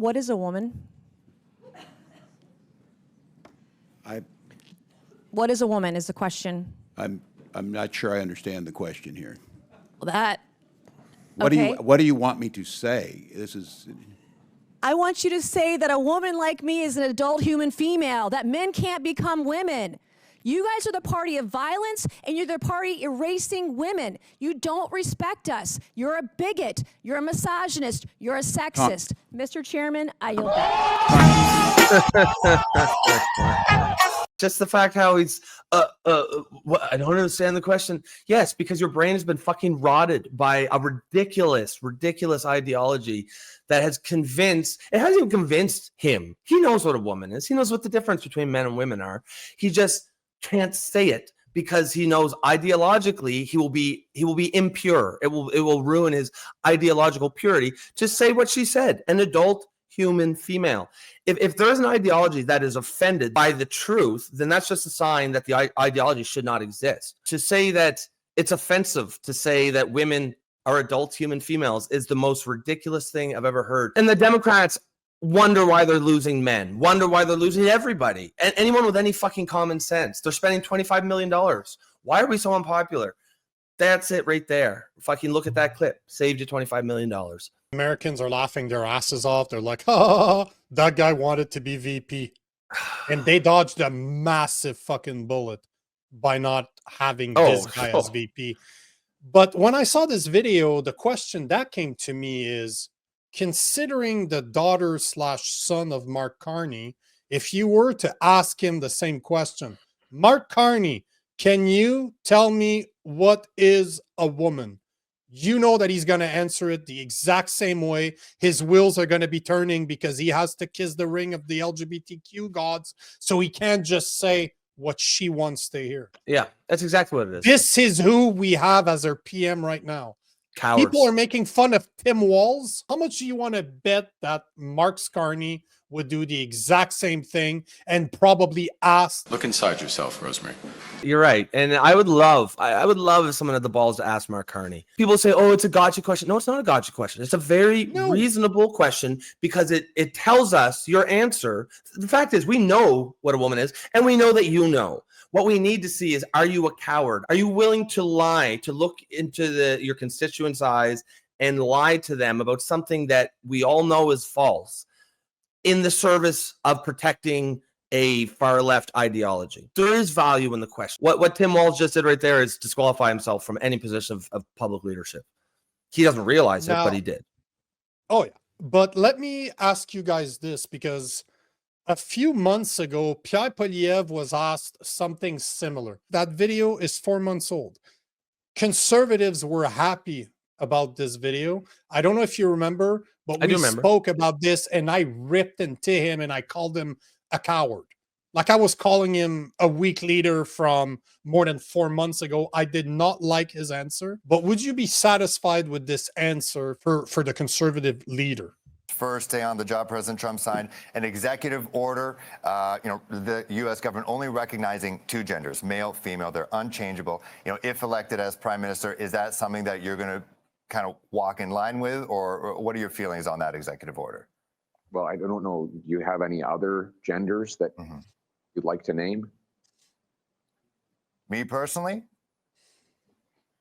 What is a woman? What is a woman is the question. I'm not sure I understand the question here. Well, that. What do you want me to say? This is. I want you to say that a woman like me is an adult human female, that men can't become women. You guys are the party of violence, and you're the party erasing women. You don't respect us. You're a bigot. You're a misogynist. You're a sexist. Mr. Chairman, I yield back. Just the fact how he's, I don't understand the question. Yes, because your brain has been fucking rotted by a ridiculous ideology that has convinced, it hasn't even convinced him. He knows what a woman is. He knows what the difference between men and women are. He just can't say it because he knows ideologically he will be impure. It will ruin his ideological purity. Just say what she said, an adult human female. If there is an ideology that is offended by the truth, then that's just a sign that the ideology should not exist. To say that it's offensive to say that women are adult human females is the most ridiculous thing I've ever heard. And the Democrats wonder why they're losing men, wonder why they're losing everybody. And anyone with any fucking common sense. They're spending $25 million. Why are we so unpopular? That's it right there. Fucking look at that clip. Saved you $25 million. Americans are laughing their asses off. They're like, oh, that guy wanted to be VP. And they dodged a massive fucking bullet by not having this guy as VP. But when I saw this video, the question that came to me is, considering the daughter/son of Mark Carney, if you were to ask him the same question, Mark Carney, can you tell me what is a woman? You know that he's going to answer it the exact same way. His wheels are going to be turning because he has to kiss the ring of the LGBTQ gods. So he can't just say what she wants to hear. Yeah, that's exactly what it is. This is who we have as our PM right now. Cowards. People are making fun of Tim Walz. How much do you want to bet that Marx Carney would do the exact same thing and probably ask? Look inside yourself, Rosemary. You're right. And I would love if someone had the balls to ask Mark Carney. People say, oh, it's a gotcha question. No, it's not a gotcha question. It's a very reasonable question because it tells us your answer. The fact is, we know what a woman is, and we know that you know. What we need to see is, are you a coward? Are you willing to lie, to look into your constituents' eyes and lie to them about something that we all know is false in the service of protecting a far-left ideology? There is value in the question. What Tim Walz just did right there is disqualify himself from any position of public leadership. He doesn't realize it, but he did. Oh, yeah. But let me ask you guys this, because a few months ago, Pierre Poilievre was asked something similar. That video is 4 months old. Conservatives were happy about this video. I don't know if you remember, but we spoke about this and I ripped into him and I called him a coward. Like I was calling him a weak leader from more than 4 months ago. I did not like his answer, but would you be satisfied with this answer for the conservative leader? First day on the job, President Trump signed an executive order, the U.S. government only recognizing two genders, male, female. They're unchangeable. If elected as prime minister, is that something that you're going to kind of walk in line with, or what are your feelings on that executive order? Well, I don't know. Do you have any other genders that you'd like to name? Me personally?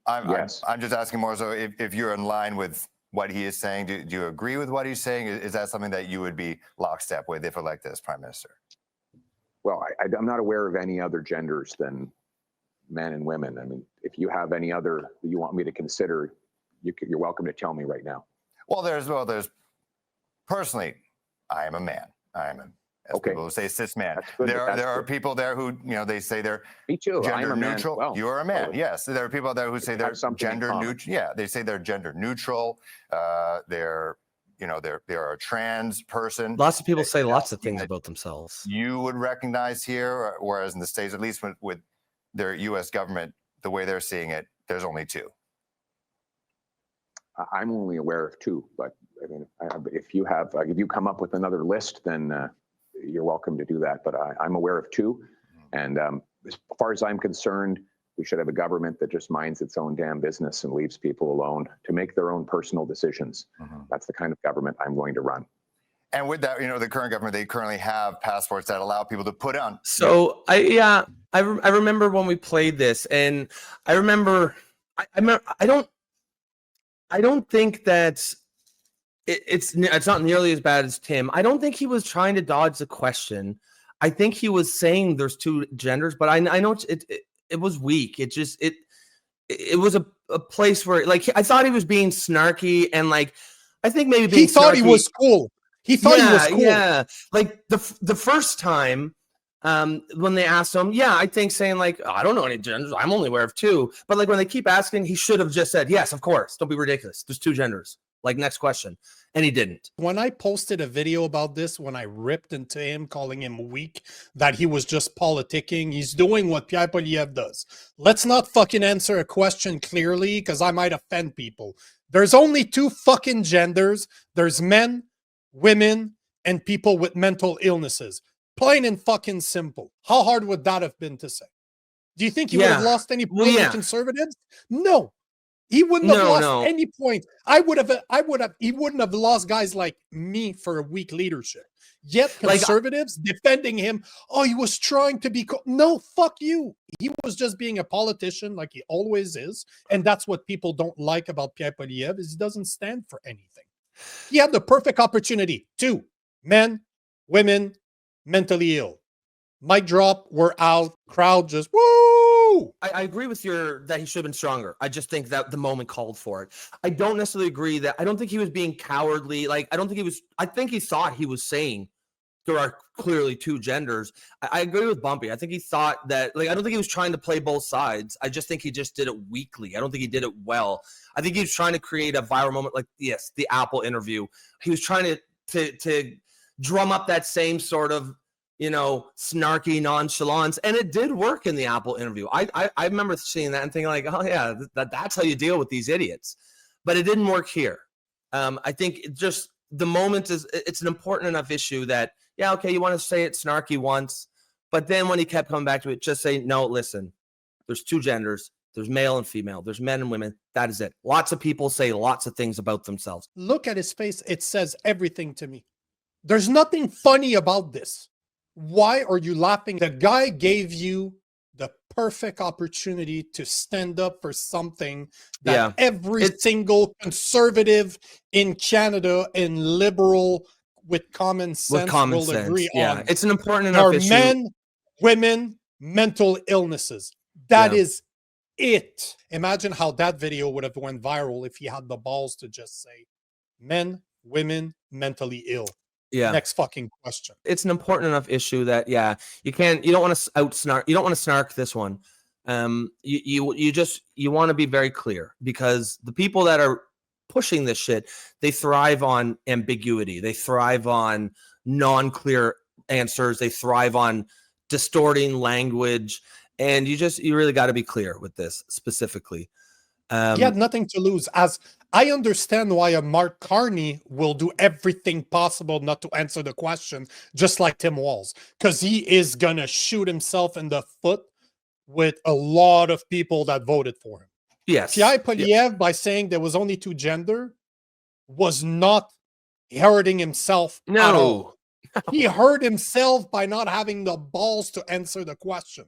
Yes. I'm just asking more so if you're in line with what he is saying. Do you agree with what he's saying? Is that something that you would be lockstep with if elected as prime minister? Well, I'm not aware of any other genders than men and women. I mean, if you have any other that you want me to consider, you're welcome to tell me right now. Well, there's personally, I am a man. I am people who say cis man. There are people there who, they say they're gender neutral. Well. You are a man. Yes. There are people there who say they're gender neutral. Yeah. They say they're gender neutral. They're a trans person. Lots of people say lots of things about themselves. You would recognize here, whereas in the States, at least with their U.S. government, the way they're seeing it, there's only two. I'm only aware of two, but I mean, if you come up with another list, then you're welcome to do that. But I'm aware of two. And as far as I'm concerned, we should have a government that just minds its own damn business and leaves people alone to make their own personal decisions. That's the kind of government I'm going to run. And with that, the current government, they currently have passports that allow people to put on. So I remember when we played this, and I remember I don't think that it's not nearly as bad as Tim. I don't think he was trying to dodge the question. I think he was saying there's two genders, but I know it was weak. It was a place where, like, I thought he was being snarky, and like I think maybe being he thought snarky, he was cool. He thought he was cool. Yeah, like the first time when they asked him, I think saying like, oh, I don't know any genders, I'm only aware of two. But like when they keep asking, he should have just said, yes, of course. Don't be ridiculous. There's two genders. Like, next question. And he didn't. When I posted a video about this, when I ripped into him, calling him weak, that he was just politicking, he's doing what Pierre Poilievre does. Let's not fucking answer a question clearly, because I might offend people. There's only two fucking genders. There's men, women, and people with mental illnesses. Plain and fucking simple. How hard would that have been to say? Do you think he would have lost any points with conservatives? No. He wouldn't have lost any points. He wouldn't have lost guys like me for a weak leadership. Yet conservatives defending him, oh, he was trying to be no, fuck you. He was just being a politician like he always is. And that's what people don't like about Pierre Poilievre, is he doesn't stand for anything. He had the perfect opportunity. Two, men, women, mentally ill. Mic drop, we're out. Crowd just woo. I agree with that he should have been stronger. I just think that the moment called for it. I don't necessarily agree that I don't think he was being cowardly. Like, I think he thought he was saying there are clearly two genders. I agree with Bumpy. I think he thought that, like, I don't think he was trying to play both sides. I just think he just did it weakly. I don't think he did it well. I think he was trying to create a viral moment, like, yes, the Apple interview. He was trying to drum up that same sort of, snarky nonchalance, and it did work in the Apple interview. I remember seeing that and thinking like, oh yeah, that's how you deal with these idiots. But it didn't work here. I think just the moment it's an important enough issue that, okay, you want to say it snarky once, but then when he kept coming back to it, just say, no, listen, there's two genders, there's male and female, there's men and women. That is it. Lots of people say lots of things about themselves. Look at his face. It says everything to me. There's nothing funny about this. Why are you laughing? The guy gave you the perfect opportunity to stand up for something that every single conservative in Canada and liberal with common sense will agree on. It's an important enough issue. Men, women, mental illnesses. That is it. Imagine how that video would have went viral if he had the balls to just say men, women, mentally ill. Next fucking question. It's an important enough issue that you don't want to outsnark. You don't want to snark this one. You want to be very clear, because the people that are pushing this shit, they thrive on ambiguity. They thrive on non-clear answers. They thrive on distorting language, and you really got to be clear with this specifically. He had nothing to lose. As I understand why a Mark Carney will do everything possible not to answer the question, just like Tim Walz, because he is going to shoot himself in the foot with a lot of people that voted for him. Yes. Pierre Poilievre, by saying there was only two gender, was not hurting himself at all. He hurt himself by not having the balls to answer the question.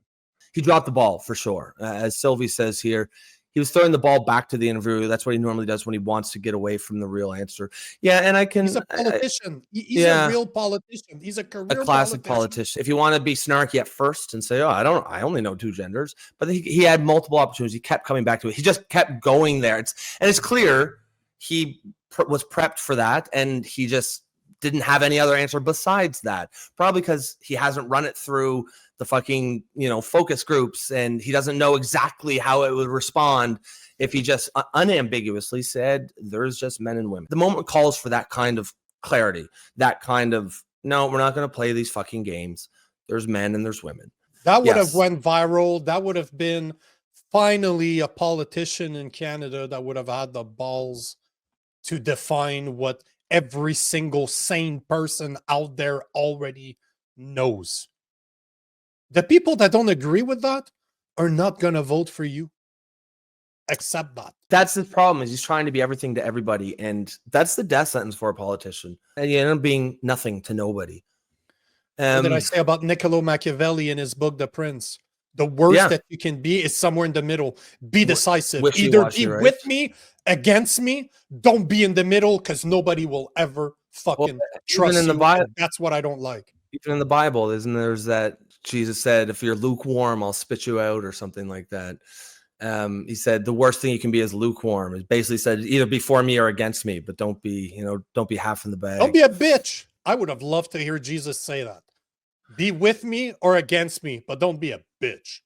He dropped the ball for sure. As Sylvie says here, he was throwing the ball back to the interviewer. That's what he normally does when he wants to get away from the real answer. Yeah, and he's a politician. He's a real politician. He's a classic politician. If you want to be snarky at first and say, "Oh, I only know two genders," but he had multiple opportunities. He kept coming back to it. He just kept going there. It's clear he was prepped for that, and he just didn't have any other answer besides that. Probably because he hasn't run it through the fucking, focus groups, and he doesn't know exactly how it would respond if he just unambiguously said there's just men and women. The moment calls for that kind of clarity, that kind of, no, we're not going to play these fucking games. There's men and there's women. That would have went viral. That would have been finally a politician in Canada that would have had the balls to define what every single sane person out there already knows. The people that don't agree with that are not going to vote for you. accept that. That's the problem, is he's trying to be everything to everybody. And that's the death sentence for a politician. And you end up being nothing to nobody. What did I say about Niccolo Machiavelli in his book, The Prince? The worst that you can be is somewhere in the middle. Be decisive. Either be with me, against me. Don't be in the middle, because nobody will ever fucking trust you. That's what I don't like. Even in the Bible, there's that Jesus said, if you're lukewarm, I'll spit you out, or something like that. He said the worst thing you can be is lukewarm. It basically said either be for me or against me, but don't be half in the bag. Don't be a bitch. I would have loved to hear Jesus say that. Be with me or against me, but don't be a bitch.